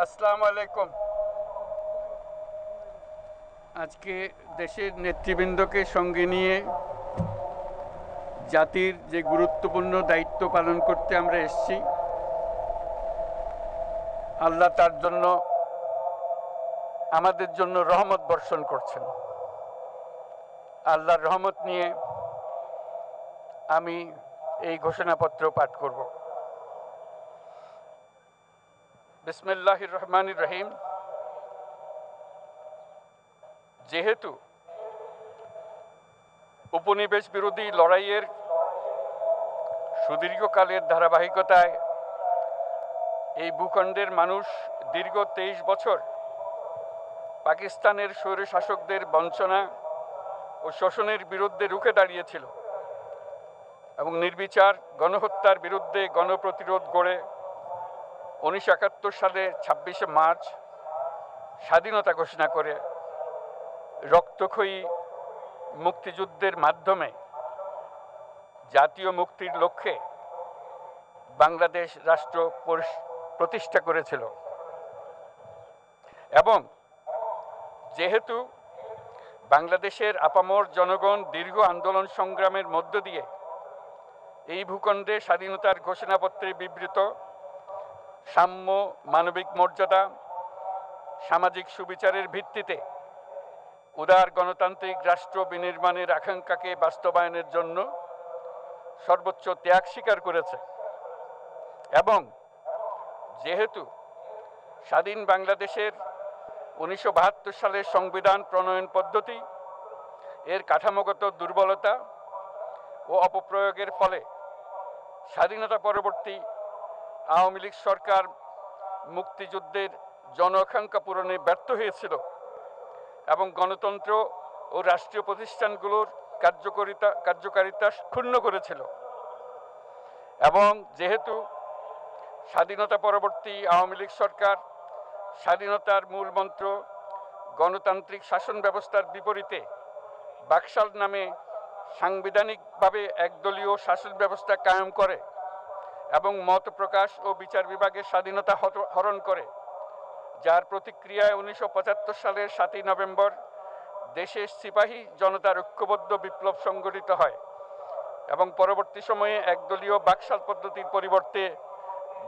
আসসালামু আলাইকুম। আজকে দেশের নেতৃবৃন্দকে সঙ্গে নিয়ে জাতির যে গুরুত্বপূর্ণ দায়িত্ব পালন করতে আমরা এসেছি, আল্লাহ তার জন্য আমাদের জন্য রহমত বর্ষণ করছেন। আল্লাহর রহমত নিয়ে আমি এই ঘোষণাপত্র পাঠ করব। বিসমিল্লাহির রহমানির রহিম। যেহেতু উপনিবেশ বিরোধী লড়াইয়ের সুদীর্ঘকালের ধারাবাহিকতায় এই ভূখণ্ডের মানুষ দীর্ঘ 23 বছর পাকিস্তানের স্বৈরশাসকদের বঞ্চনা ও শোষণের বিরুদ্ধে রুখে দাঁড়িয়েছিল এবং নির্বিচার গণহত্যার বিরুদ্ধে গণপ্রতিরোধ গড়ে 1971 সালে 26শে মার্চ স্বাধীনতা ঘোষণা করে রক্তক্ষয়ী মুক্তিযুদ্ধের মাধ্যমে জাতীয় মুক্তির লক্ষ্যে বাংলাদেশ রাষ্ট্র প্রতিষ্ঠা করেছিল। এবং যেহেতু বাংলাদেশের আপামর জনগণ দীর্ঘ আন্দোলন সংগ্রামের মধ্য দিয়ে এই ভূখণ্ডে স্বাধীনতার ঘোষণাপত্রে বিবৃত সাম্য, মানবিক মর্যাদা, সামাজিক সুবিচারের ভিত্তিতে উদার গণতান্ত্রিক রাষ্ট্র বিনির্মাণের আকাঙ্ক্ষাকে বাস্তবায়নের জন্য সর্বোচ্চ ত্যাগ স্বীকার করেছে, এবং যেহেতু স্বাধীন বাংলাদেশের 1972 সালের সংবিধান প্রণয়ন পদ্ধতি এর কাঠামোগত দুর্বলতা ও অপপ্রয়োগের ফলে স্বাধীনতা পরবর্তী আওয়ামী লীগ সরকার মুক্তিযুদ্ধের জন আকাঙ্ক্ষা পূরণে ব্যর্থ হয়েছিল এবং গণতন্ত্র ও রাষ্ট্রীয় প্রতিষ্ঠানগুলোর কার্যকারিতা ক্ষুণ্ণ করেছিল, এবং যেহেতু স্বাধীনতা পরবর্তী আওয়ামী লীগ সরকার স্বাধীনতার মূল মন্ত্র গণতান্ত্রিক শাসন ব্যবস্থার বিপরীতে বাকশাল নামে সাংবিধানিকভাবে একদলীয় শাসন ব্যবস্থা কায়েম করে এবং মত প্রকাশ ও বিচার বিভাগের স্বাধীনতা হরণ করে, যার প্রতিক্রিয়ায় 1975 সালের 7ই নভেম্বর দেশের সিপাহী জনতার ঐক্যবদ্ধ বিপ্লব সংগঠিত হয় এবং পরবর্তী সময়ে একদলীয় বাকশাল পদ্ধতির পরিবর্তে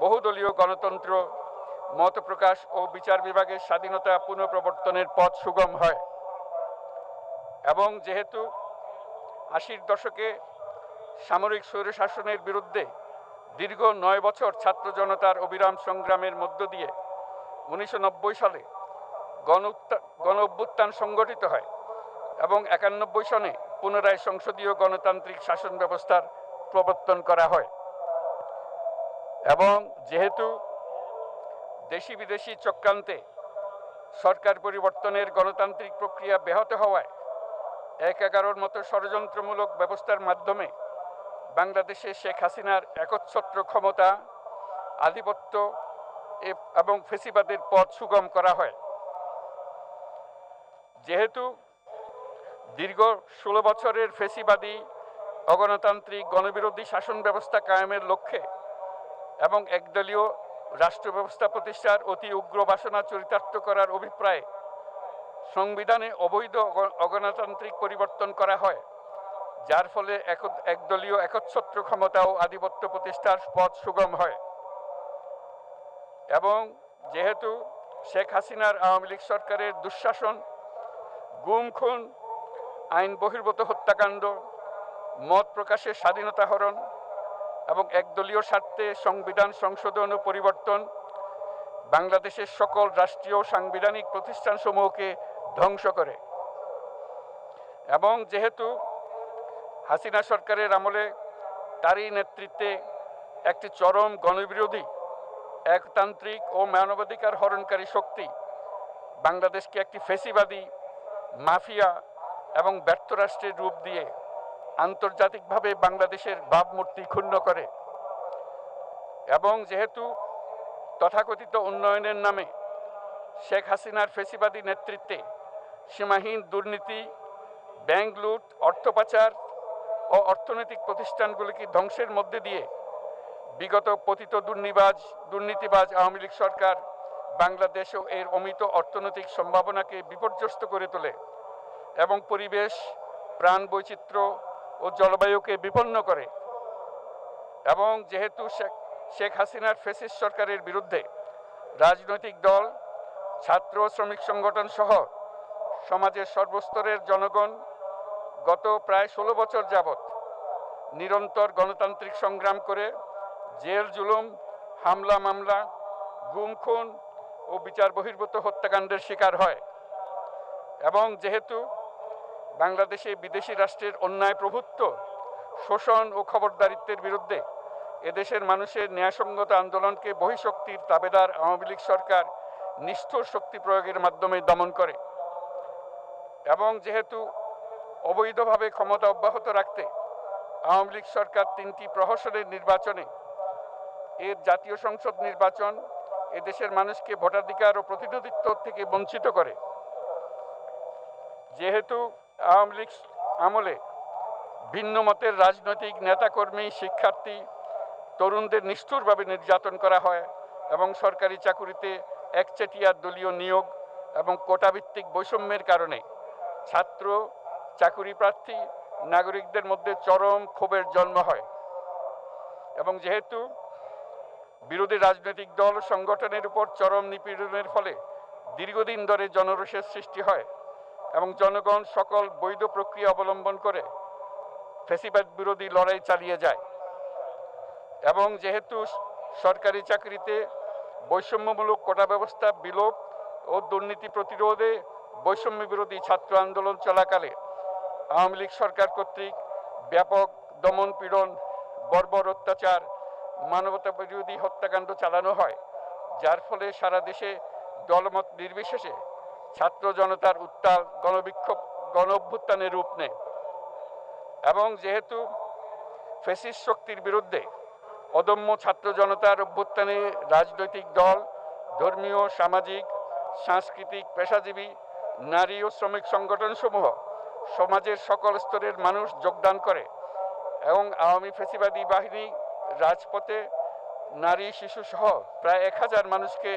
বহুদলীয় গণতন্ত্র, মত প্রকাশ ও বিচার বিভাগের স্বাধীনতা পুনঃপ্রবর্তনের পথ সুগম হয়। এবং যেহেতু 80-র দশকে সামরিক স্বৈরশাসনের বিরুদ্ধে দীর্ঘ 9 বছর ছাত্র জনতার অবিরাম সংগ্রামের মধ্য দিয়ে 1990 সালে গণ অভ্যুত্থান সংগঠিত হয় এবং 91 সনে পুনরায় সংসদীয় গণতান্ত্রিক শাসন ব্যবস্থার প্রবর্তন করা হয়, এবং যেহেতু দেশি বিদেশি চক্রান্তে সরকার পরিবর্তনের গণতান্ত্রিক প্রক্রিয়া ব্যাহত হওয়ায় 1/11 মতো ষড়যন্ত্রমূলক ব্যবস্থার মাধ্যমে বাংলাদেশে শেখ হাসিনার একচ্ছত্র ক্ষমতা, আধিপত্য এবং ফেসিবাদের পথ সুগম করা হয়। যেহেতু দীর্ঘ 16 বছরের ফেসিবাদী অগণতান্ত্রিক গণবিরোধী শাসন ব্যবস্থা কায়েমের লক্ষ্যে এবং একদলীয় রাষ্ট্র ব্যবস্থা প্রতিষ্ঠার অতি উগ্র বাসনা চরিতার্থ করার অভিপ্রায়ে সংবিধানে অবৈধ অগণতান্ত্রিক পরিবর্তন করা হয়, যার ফলে একদলীয় একচ্ছত্র ক্ষমতা ও আধিপত্য প্রতিষ্ঠার পথ সুগম হয়। এবং যেহেতু শেখ হাসিনার আওয়ামী লীগ সরকারের দুঃশাসন, গুম খুন, আইন বহির্ভূত হত্যাকাণ্ড, মত প্রকাশের স্বাধীনতা হরণ এবং একদলীয় স্বার্থে সংবিধান সংশোধন ও পরিবর্তন বাংলাদেশের সকল রাষ্ট্রীয় সাংবিধানিক প্রতিষ্ঠানসমূহকে ধ্বংস করে, এবং যেহেতু হাসিনা সরকারের আমলে তারই নেতৃত্বে একটি চরম গণবিরোধী, একতান্ত্রিক ও মানবাধিকার হরণকারী শক্তি বাংলাদেশকে একটি ফেসিবাদী, মাফিয়া এবং ব্যর্থ রাষ্ট্রের রূপ দিয়ে আন্তর্জাতিকভাবে বাংলাদেশের ভাবমূর্তি ক্ষুণ্ণ করে, এবং যেহেতু তথাকথিত উন্নয়নের নামে শেখ হাসিনার ফেসিবাদী নেতৃত্বে সীমাহীন দুর্নীতি, ব্যাংক লুট, অর্থ পাচার ও অর্থনৈতিক প্রতিষ্ঠানগুলিকে ধ্বংসের মধ্যে দিয়ে বিগত পতিত দুর্নীতিবাজ আওয়ামী লীগ সরকার বাংলাদেশ ও এর অমিত অর্থনৈতিক সম্ভাবনাকে বিপর্যস্ত করে তোলে এবং পরিবেশ, প্রাণ বৈচিত্র্য ও জলবায়ুকে বিপন্ন করে। এবং যেহেতু শেখ হাসিনার ফ্যাসিস্ট সরকারের বিরুদ্ধে রাজনৈতিক দল, ছাত্র শ্রমিক সংগঠন সহ সমাজের সর্বস্তরের জনগণ গত প্রায় 16 বছর যাবৎ নিরন্তর গণতান্ত্রিক সংগ্রাম করে জেল জুলুম, হামলা মামলা, গুম খুন ও বিচার বহির্ভূত হত্যাকাণ্ডের শিকার হয়। এবং যেহেতু বাংলাদেশে বিদেশি রাষ্ট্রের অন্যায় প্রভুত্ব, শোষণ ও খবরদারিত্বের বিরুদ্ধে এদেশের মানুষের ন্যায়সঙ্গত আন্দোলনকে বহিঃশক্তির তাবেদার আওয়ামী লীগ সরকার নিষ্ঠুর শক্তি প্রয়োগের মাধ্যমে দমন করে। এবং যেহেতু অবৈধভাবে ক্ষমতা অব্যাহত রাখতে আওয়ামী লীগ সরকার 3টি প্রহসনের নির্বাচনে এর জাতীয় সংসদ নির্বাচন এদেশের মানুষকে ভোটাধিকার ও প্রতিনিধিত্ব থেকে বঞ্চিত করে। যেহেতু আওয়ামী লীগ আমলে ভিন্ন মতের রাজনৈতিক নেতাকর্মী, শিক্ষার্থী, তরুণদের নিষ্ঠুরভাবে নির্যাতন করা হয় এবং সরকারি চাকুরিতে একচেটিয়া দলীয় নিয়োগ এবং কোটাভিত্তিক বৈষম্যের কারণে ছাত্র, চাকুরি প্রার্থী, নাগরিকদের মধ্যে চরম ক্ষোভের জন্ম হয়। এবং যেহেতু বিরোধী রাজনৈতিক দল সংগঠনের উপর চরম নিপীড়নের ফলে দীর্ঘদিন ধরে জনরোষের সৃষ্টি হয় এবং জনগণ সকল বৈধ প্রক্রিয়া অবলম্বন করে ফ্যাসিবাদ বিরোধী লড়াই চালিয়ে যায়। এবং যেহেতু সরকারি চাকরিতে বৈষম্যমূলক কোটা ব্যবস্থা বিলোপ ও দুর্নীতি প্রতিরোধে বৈষম্য বিরোধী ছাত্র আন্দোলন চলাকালে আওয়ামী লীগ সরকার কর্তৃক ব্যাপক দমন পীড়ন, বর্বর অত্যাচার, মানবতা বিরোধী হত্যাকাণ্ড চালানো হয়, যার ফলে সারা দেশে দলমত নির্বিশেষে ছাত্র জনতার উত্তাল গণবিক্ষোভ গণ অভ্যুত্থানের রূপ নেয়। এবং যেহেতু ফ্যাসিস্ট শক্তির বিরুদ্ধে অদম্য ছাত্র জনতার অভ্যুত্থানে রাজনৈতিক দল, ধর্মীয়, সামাজিক, সাংস্কৃতিক, পেশাজীবী, নারী ও শ্রমিক সংগঠনসমূহ সমাজের সকল স্তরের মানুষ যোগদান করে এবং আওয়ামী ফ্যাসিবাদী বাহিনী রাজপথে নারী, শিশু সহ প্রায় 1000 মানুষকে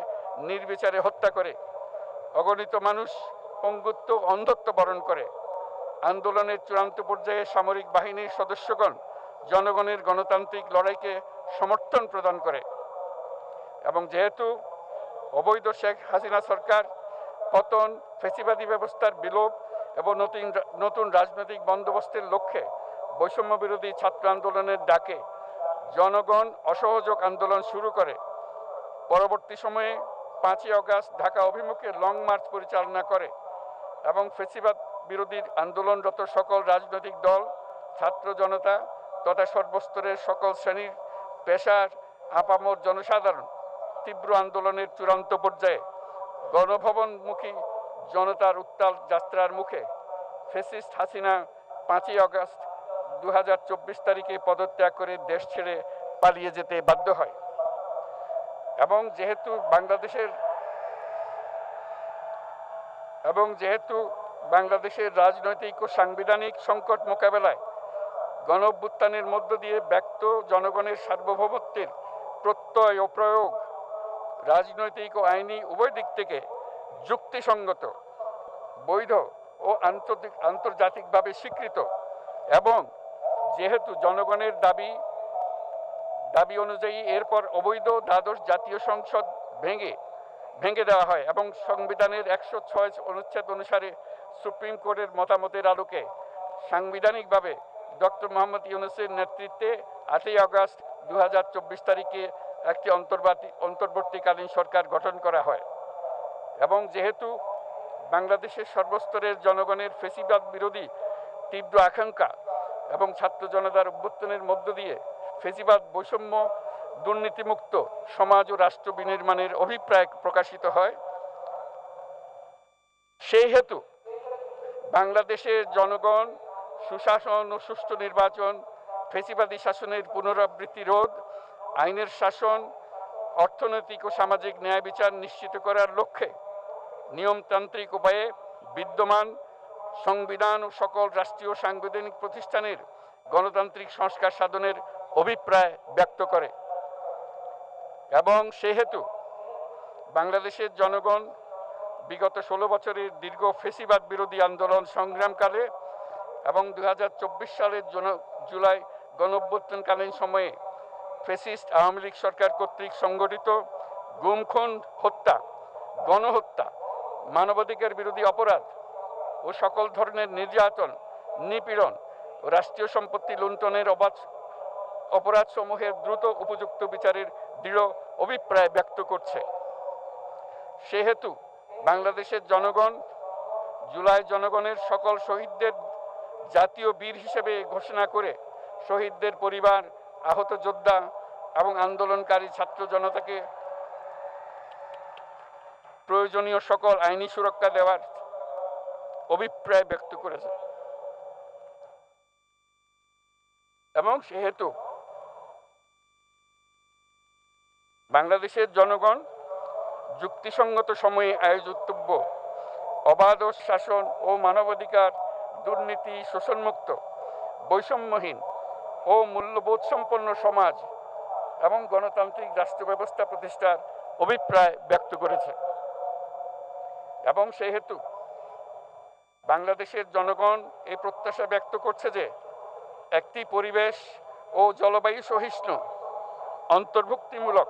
নির্বিচারে হত্যা করে, অগণিত মানুষ পঙ্গুত্ব, অন্ধত্ব বরণ করে। আন্দোলনের চূড়ান্ত পর্যায়ে সামরিক বাহিনীর সদস্যগণ জনগণের গণতান্ত্রিক লড়াইকে সমর্থন প্রদান করে। এবং যেহেতু অবৈধ শেখ হাসিনা সরকার পতন, ফ্যাসিবাদী ব্যবস্থার বিলোপ এবং নতুন রাজনৈতিক বন্দোবস্তের লক্ষ্যে বৈষম্য বিরোধী ছাত্র আন্দোলনের ডাকে জনগণ অসহযোগ আন্দোলন শুরু করে, পরবর্তী সময়ে 5ই আগস্ট ঢাকা অভিমুখে লং মার্চ পরিচালনা করে এবং ফ্যাসিবাদ বিরোধী আন্দোলনরত সকল রাজনৈতিক দল, ছাত্র জনতা তথা সর্বস্তরের সকল শ্রেণীর পেশার আপামর জনসাধারণ তীব্র আন্দোলনের চূড়ান্ত পর্যায়ে গণভবনমুখী জনতার উত্তাল যাত্রার মুখে ফ্যাসিস্ট হাসিনা 5ই আগস্ট 2024 তারিখে পদত্যাগ করে দেশ ছেড়ে পালিয়ে যেতে বাধ্য হয়। এবং যেহেতু বাংলাদেশের রাজনৈতিক ও সাংবিধানিক সংকট মোকাবেলায় গণ অভ্যুত্থানের মধ্য দিয়ে ব্যক্ত জনগণের সার্বভৌমত্বের প্রত্যয় ও প্রয়োগ রাজনৈতিক ও আইনি উভয় দিক থেকে যুক্তিসঙ্গত, বৈধ ও আন্তর্জাতিকভাবে স্বীকৃত এবং যেহেতু জনগণের দাবি অনুযায়ী এরপর অবৈধ দ্বাদশ জাতীয় সংসদ ভেঙে দেওয়া হয় এবং সংবিধানের 106 অনুচ্ছেদ অনুসারে সুপ্রিম কোর্টের মতামতের আলোকে সাংবিধানিকভাবে ডক্টর মোহাম্মদ ইউনূসের নেতৃত্বে 8ই আগস্ট 2024 তারিখে একটি অন্তর্বর্তীকালীন সরকার গঠন করা হয়। এবং যেহেতু বাংলাদেশের সর্বস্তরের জনগণের ফ্যাসিবাদ বিরোধী তীব্র আকাঙ্ক্ষা এবং ছাত্র জনতার অভ্যুত্থানের মধ্য দিয়ে ফ্যাসিবাদ, বৈষম্য, দুর্নীতিমুক্ত সমাজ ও রাষ্ট্র বিনির্মাণের অভিপ্রায় প্রকাশিত হয়, সেই হেতু বাংলাদেশের জনগণ সুশাসন ও সুষ্ঠু নির্বাচন, ফ্যাসিবাদী শাসনের পুনরাবৃত্তি রোধ, আইনের শাসন, অর্থনৈতিক ও সামাজিক ন্যায় বিচার নিশ্চিত করার লক্ষ্যে নিয়মতান্ত্রিক উপায়ে বিদ্যমান সংবিধান ও সকল রাষ্ট্রীয় সাংবিধানিক প্রতিষ্ঠানের গণতান্ত্রিক সংস্কার সাধনের অভিপ্রায় ব্যক্ত করে। এবং সেহেতু বাংলাদেশের জনগণ বিগত 16 বছরের দীর্ঘ ফ্যাসিবাদ বিরোধী আন্দোলন সংগ্রামকালে এবং 2024 সালের জুলাই গণঅভ্যুত্থানকালীন সময়ে ফ্যাসিস্ট আওয়ামী লীগ সরকার কর্তৃক সংগঠিত গুম খুন, হত্যা, গণহত্যা, মানবাধিকার বিরোধী অপরাধ ও সকল ধরনের নির্যাতন, নিপীড়ন ও রাষ্ট্রীয় সম্পত্তি লুণ্ঠনের অপরাধসমূহের দ্রুত উপযুক্ত বিচারের দৃঢ় অভিপ্রায় ব্যক্ত করছে। সেহেতু বাংলাদেশের জনগণ জুলাই জনগণের সকল শহীদদের জাতীয় বীর হিসেবে ঘোষণা করে শহীদদের পরিবার, আহত যোদ্ধা এবং আন্দোলনকারী ছাত্র জনতাকে প্রয়োজনীয় সকল আইনি সুরক্ষা দেওয়ার অভিপ্রায় ব্যক্ত করেছে। এবং সেহেতু বাংলাদেশের জনগণ যুক্তিসঙ্গত সময়ে আয়োজিতব্য অবাধ শাসন ও মানবাধিকার, দুর্নীতি, শোষণমুক্ত, বৈষম্যহীন ও মূল্যবোধ সম্পন্ন সমাজ এবং গণতান্ত্রিক রাষ্ট্র ব্যবস্থা প্রতিষ্ঠার অভিপ্রায় ব্যক্ত করেছে। এবং সেহেতু বাংলাদেশের জনগণ এই প্রত্যাশা ব্যক্ত করছে যে একটি পরিবেশ ও জলবায়ু সহিষ্ণু, অন্তর্ভুক্তিমূলক,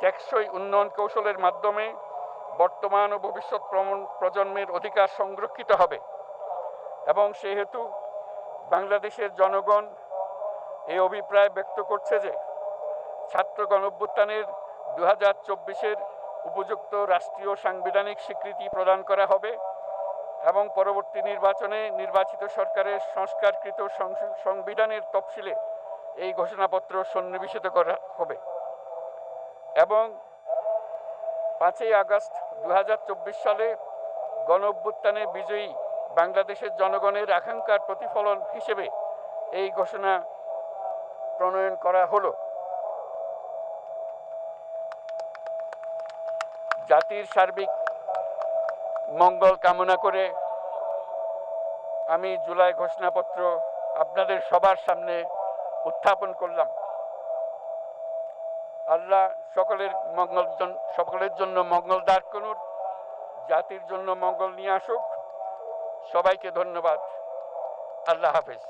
টেকসই উন্নয়ন কৌশলের মাধ্যমে বর্তমান ও ভবিষ্যৎ প্রজন্মের অধিকার সংরক্ষিত হবে। এবং সেহেতু বাংলাদেশের জনগণ এই অভিপ্রায় ব্যক্ত করছে যে ছাত্র গণঅভ্যুত্থানের 2024-এর উপযুক্ত রাষ্ট্রীয় সাংবিধানিক স্বীকৃতি প্রদান করা হবে এবং পরবর্তী নির্বাচনে নির্বাচিত সরকারের সংস্কারকৃত সংবিধানের তফসিলে এই ঘোষণাপত্র সন্নিবেশিত করা হবে। এবং 5ই আগস্ট 2024 সালে গণঅভ্যুত্থানে বিজয়ী বাংলাদেশের জনগণের আকাঙ্ক্ষার প্রতিফলন হিসেবে এই ঘোষণা প্রণয়ন করা হলো। জাতির সার্বিক মঙ্গল কামনা করে আমি জুলাই ঘোষণাপত্র আপনাদের সবার সামনে উত্থাপন করলাম। আল্লাহ সকলের জন্য মঙ্গল দান করুন, জাতির জন্য মঙ্গল নিয়ে আসুক। সবাইকে ধন্যবাদ। আল্লাহ হাফেজ।